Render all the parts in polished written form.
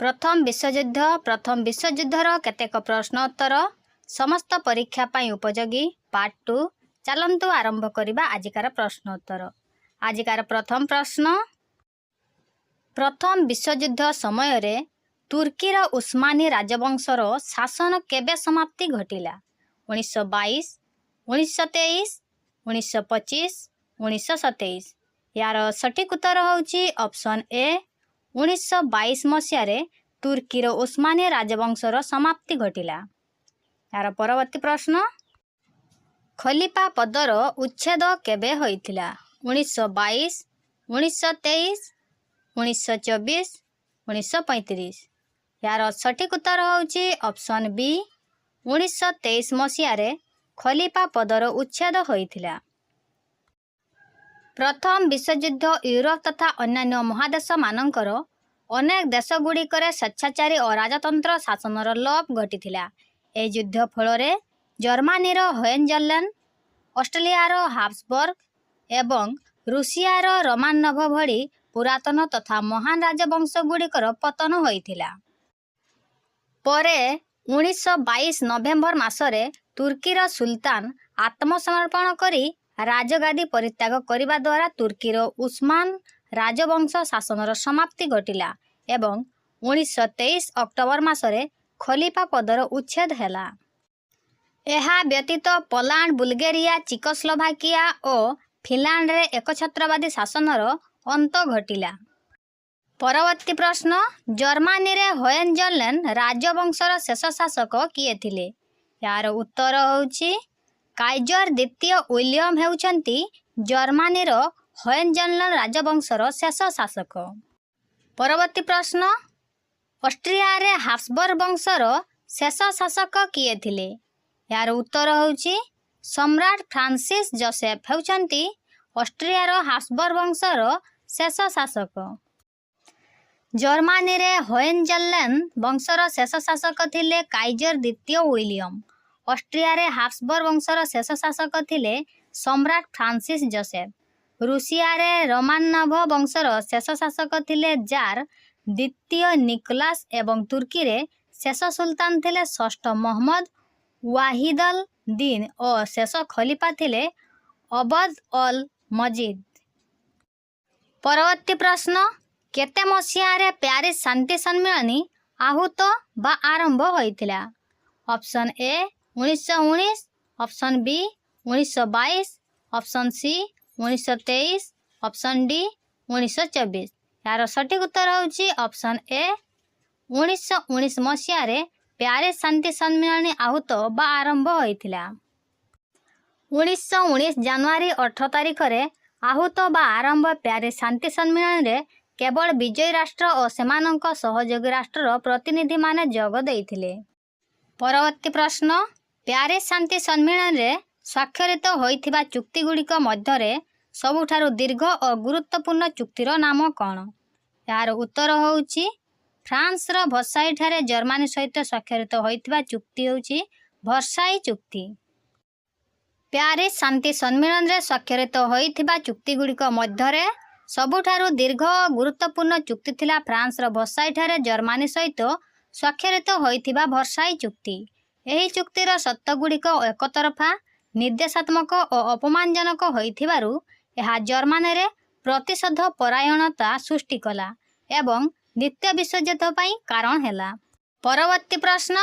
प्रथम विश्वयुद्धर केतेक प्रश्न उत्तर समस्त परीक्षा पाई उपयोगी पार्ट 2 चलंतु आरंभ करिबा आजिकार प्रश्न उत्तर। आजिकार प्रथम प्रश्न, प्रथम विश्वयुद्ध समय रे तुर्कीर उस्मानी राजवंशर शासन केबे समाप्ति घटिला? 1922, 1923, 1925, 1927। यार सठिक उत्तर होउची ऑप्शन ए 1922 मसीह तुर्कीर उस्मानी राजवंशर समाप्ति घटिला। यार परवर्ती प्रश्न, खलीफा पदर उच्छेद केबे होइथिला? 1922, 1923, 1924, 1935। यार सठिक उत्तर होउची ऑप्शन बी 1923 मसीह खलीफा पदर उच्छेद होइथिला। प्रथम विश्वयुद्ध यूरोप तथा अन्य महादेश मानकर अनेक देशगुड़िकर स्वेच्छाचारी और राजतंत्र शासनर लोप घटिथिला। ए युद्ध फल जर्मानीर होहेनजोलेन, ऑस्ट्रेलियार हाब्सबर्ग एवं रूसियार रोमानोव भली पुरातन तथा महान राजवंशगुड़िकर पतन होइथिला। परे 1922 नवेम्बर मासरे तुर्कीर सुल्तान आत्मसमर्पण करी राजगादी परित्याग करने द्वारा तुर्कीर उस्मान राजवंश शासनर समाप्ति घटिला एवं 1923 अक्टोबर मासरे खलीफा पदर उच्छेद हैला। एहा व्यतीत पोलैंड, बुल्गेरिया, चेकोस्लोवाकिया और फिनलैंड रे एकछत्रवादी शासनर अंत घटिला। परवर्ती प्रश्न, जर्मनी रे होहेनजोलेन राजवंशर शेष शासक किए थिले? यार उत्तर होउची काइजर द्वितीय विलियम हेउचंती जर्मनीर होहेनजोलेन राजवंशर शेष शासक। परवर्ती प्रश्न, ऑस्ट्रिया रे हाब्सबर्ग वंशर शेष शासक किए थिले? यार उत्तर होउची सम्राट फ्रांसिस जोसेफ हेउचंती ऑस्ट्रियार हाब्सबर्ग वंशर शेष शासक। जर्मनी रे होहेनजोलेन वंशर शेष शासक थिले काइजर द्वितीय विलियम। ऑस्ट्रिया रे हाब्सबर्ग वंशर शेष शासक थिले सम्राट फ्रांसिस जोसेफ। रूसिया रे रोमानोव वंशर शेष शासक थिले जार द्वितीय निकोलास एवं तुर्की रे शेष सुल्तान थिले षष्ठ मोहम्मद वाहिदल दीन और शेष खलीफा थिले अब्द अल मजीद। परवर्ती प्रश्न, केते मसीहा रे प्यारिस शांति सम्मेलन आहूत बा आरंभ होइथिला? Option A 1919, option B 1922, option C 1923, option D 1924। यार सठिक उत्तर होउची ऑप्शन ए 1919 मसीह प्यारिस शांति सम्मेलन आहूत बा आरंभ होइथिला। 1919 जनवरी 18 तारिख रे आहूत बा आरंभ प्यारिस शांति सम्मेलन रे केवल विजयी राष्ट्र और सेमानंक सहयोगी राष्ट्र प्रतिनिधि माने जोग देइथिले। परवर्ती प्रश्न, प्यारिस शांति सम्मेलन रे स्वाक्षरित होइथिबा चुक्ति गुड़िक मध्य सबुठारु दीर्घ और गुरुत्वपूर्ण चुक्तिर नाम कौन? यार उत्तर होउची फ्रांस रो वर्साई ठारे जर्मनी सहित स्वाक्षरित होइथिबा चुक्ति होउची वर्साई चुक्ति। प्यारिस शांति सम्मेलन रे स्वाक्षरित होइथिबा चुक्ति गुड़िक मध्य सबुठारु दीर्घ और गुरुत्वपूर्ण चुक्ति थिला फ्रांस रो वर्साई ठारे जर्मनी सहित स्वाक्षरित होइथिबा वर्साई चुक्ति। एही चुक्तिर शर्त गुड़िक एकतरफा, निर्देशात्मक और अपमानजनक होइथिबारु एहा जर्मनी रे प्रतिशोध परायणता सृष्टि कला एवं द्वितीय विश्वयुद्ध पाई कारण हैला। परवर्ती प्रश्न,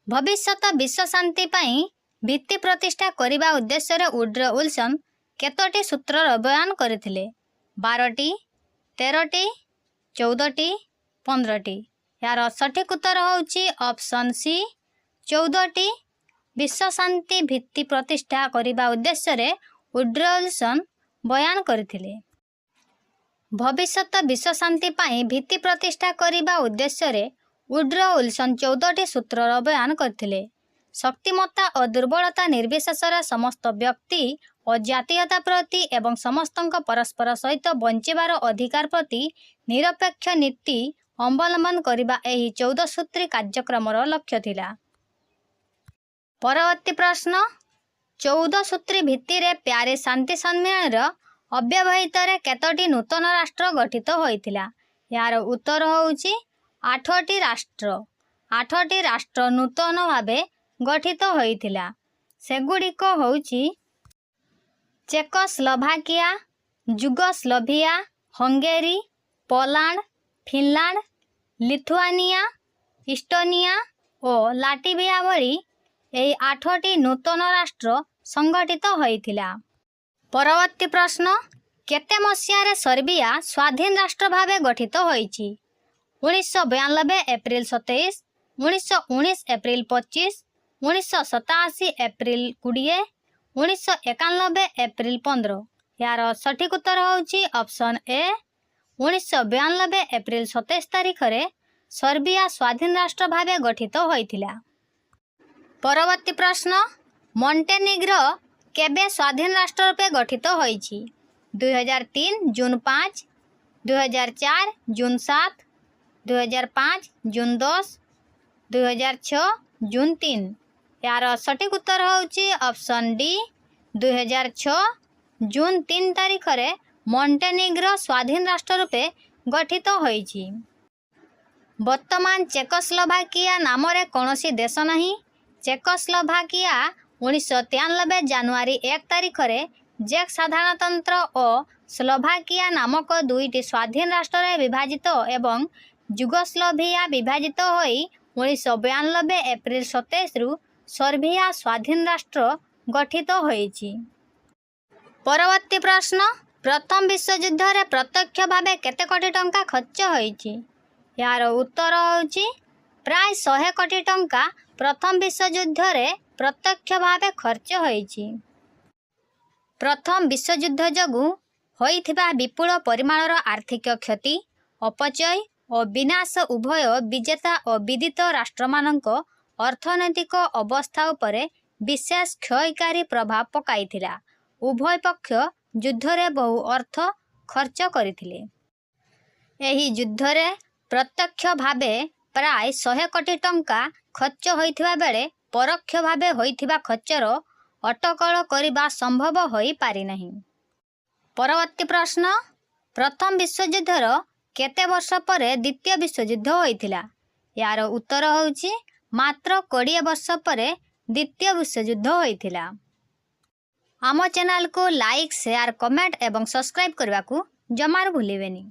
भविष्यत विश्व शांति पाई भित्ति प्रतिष्ठा करिबा उद्देश्य रे वुड्रो विल्सन केतोटी सूत्रर बयान करथिले? 12टी, 13टी, 14टी, 15टी। यार सठिक उत्तर होउची ऑप्शन सी 14टी। विश्व शांति भित्ति प्रतिष्ठा करिबा उद्देश्य रे वुड्रो विल्सन बयान करथिले। भविष्यत विश्व शांति पाई भित्ति प्रतिष्ठा करिबा उद्देश्य रे वुड्रो विल्सन 14टी सूत्रर बयान करथिले। शक्तिमत्ता और दुर्बलता निर्विशेषरे समस्त व्यक्ति और जातीयता प्रति एवं समस्तंक परस्पर सहित बंचिबार अधिकार प्रति निरपेक्ष नीति अवलंबन करिबा एही 14 सूत्री कार्यक्रमर लक्ष्य थिला। परवर्ती प्रश्न, 14 सूत्री भित्ति रे प्यारिस शांति सम्मेलन अव्यवहित केतोटी नूतन राष्ट्र गठित होइथिला? यार उत्तर होउची ଆଠଟି ରାଷ୍ଟ୍ର ନୂତନ ଭାବେ ଗଠିତ ହୋଇଥିଲା। ସେଗୁଡ଼ିକ ହେଉଛି Czechoslovakia, Yugoslavia, Hungary, Poland, Finland, Lithuania, Estonia ଓ ଲାଟଭିଆ ଭଳି ଏହି 8ଟି ନୂତନ ରାଷ୍ଟ୍ର ସଂଗଠିତ ହୋଇଥିଲା। ପରବର୍ତ୍ତୀ ପ୍ରଶ୍ନ, କେତେ ମସିହାରେ ସର୍ବିଆ ସ୍ୱାଧୀନ ରାଷ୍ଟ୍ର ଭାବେ ଗଠିତ ହୋଇଛି? 1992 ଏପ୍ରିଲ 27, 1919 ଏପ୍ରିଲ 25, 1987 ଏପ୍ରିଲ 20, 1991 ଏପ୍ରିଲ 15। ଏହାର ସଠିକ୍ ଉତ୍ତର ହେଉଛି ଅପସନ୍ ଏ 1992 ଏପ୍ରିଲ 27 ତାରିଖରେ ସର୍ବିଆ ସ୍ୱାଧୀନ ରାଷ୍ଟ୍ର ଭାବେ ଗଠିତ ହୋଇଥିଲା। ପରବର୍ତ୍ତୀ ପ୍ରଶ୍ନ, ମଣ୍ଟେନିଗ୍ରୋ କେବେ ସ୍ୱାଧୀନ ରାଷ୍ଟ୍ର ରୂପେ ଗଠିତ ହୋଇଛି? 2003 ଜୁନ୍ 5, 2004 ଜୁନ୍ 7, 2005 ଜୁନ୍ 10, 2006 ଜୁନ୍ 3। ଏହାର ସଠିକ୍ ଉତ୍ତର ହେଉଛି ଅପସନ୍ ଡି 2006 ଜୁନ୍ 3 ତାରିଖରେ ମଣ୍ଟେନିଗ୍ରୋ ସ୍ୱାଧୀନ ରାଷ୍ଟ୍ର ରୂପେ ଗଠିତ ହୋଇଛି। ବର୍ତ୍ତମାନ ଚେକୋସ୍ଲୋଭାକିଆ ନାମରେ କୌଣସି ଦେଶ ନାହିଁ। ଚେକୋସ୍ଲୋଭାକିଆ 1993 ଜାନୁଆରୀ 1 ତାରିଖରେ ଚେକ୍ ସାଧାରଣତନ୍ତ୍ର ଓ ସ୍ଲୋଭାକିଆ ନାମକ ଦୁଇଟି ସ୍ୱାଧୀନ ରାଷ୍ଟ୍ରରେ ବିଭାଜିତ ଏବଂ ଯୁଗୋସ୍ଲୋଭିଆ ବିଭାଜିତ ହୋଇ 1992 ଏପ୍ରିଲ 27ରୁ ସର୍ବିଆ ସ୍ୱାଧୀନ ରାଷ୍ଟ୍ର ଗଠିତ ହୋଇଛି। ପରବର୍ତ୍ତୀ ପ୍ରଶ୍ନ, ପ୍ରଥମ ବିଶ୍ୱଯୁଦ୍ଧରେ ପ୍ରତ୍ୟକ୍ଷ ଭାବେ କେତେ କୋଟି ଟଙ୍କା ଖର୍ଚ୍ଚ ହୋଇଛି? ଏହାର ଉତ୍ତର ହେଉଛି ପ୍ରାୟ 100 କୋଟି ଟଙ୍କା ପ୍ରଥମ ବିଶ୍ୱଯୁଦ୍ଧରେ ପ୍ରତ୍ୟକ୍ଷ ଭାବେ ଖର୍ଚ୍ଚ ହୋଇଛି। ପ୍ରଥମ ବିଶ୍ୱଯୁଦ୍ଧ ଯୋଗୁଁ ହୋଇଥିବା ବିପୁଳ ପରିମାଣର ଆର୍ଥିକ କ୍ଷତି, ଅପଚୟ ଓ ବିନାଶ ଉଭୟ ବିଜେତା ଓ ବିଦିତ ରାଷ୍ଟ୍ରମାନଙ୍କ ଅର୍ଥନୈତିକ ଅବସ୍ଥା ଉପରେ ବିଶେଷ କ୍ଷୟକାରୀ ପ୍ରଭାବ ପକାଇଥିଲା। ଉଭୟ ପକ୍ଷ ଯୁଦ୍ଧରେ ବହୁ ଅର୍ଥ ଖର୍ଚ୍ଚ କରିଥିଲେ। ଏହି ଯୁଦ୍ଧରେ ପ୍ରତ୍ୟକ୍ଷ ଭାବେ ପ୍ରାୟ 100 କୋଟି ଟଙ୍କା ଖର୍ଚ୍ଚ ହୋଇଥିବା ବେଳେ ପରୋକ୍ଷ ଭାବେ ହୋଇଥିବା ଖର୍ଚ୍ଚର ଅଟକଳ କରିବା ସମ୍ଭବ ହୋଇପାରିନାହିଁ। ପରବର୍ତ୍ତୀ ପ୍ରଶ୍ନ, ପ୍ରଥମ ବିଶ୍ୱଯୁଦ୍ଧର କେତେ ବର୍ଷ ପରେ ଦ୍ୱିତୀୟ ବିଶ୍ୱଯୁଦ୍ଧ ହୋଇଥିଲା? ଏହାର ଉତ୍ତର ହେଉଛି ମାତ୍ର 20 ବର୍ଷ ପରେ ଦ୍ୱିତୀୟ ବିଶ୍ୱଯୁଦ୍ଧ ହୋଇଥିଲା। ଆମ ଚ୍ୟାନେଲକୁ ଲାଇକ୍, ସେୟାର, କମେଣ୍ଟ ଏବଂ ସବସ୍କ୍ରାଇବ୍ କରିବାକୁ ଜମାରୁ ଭୁଲିବେନି।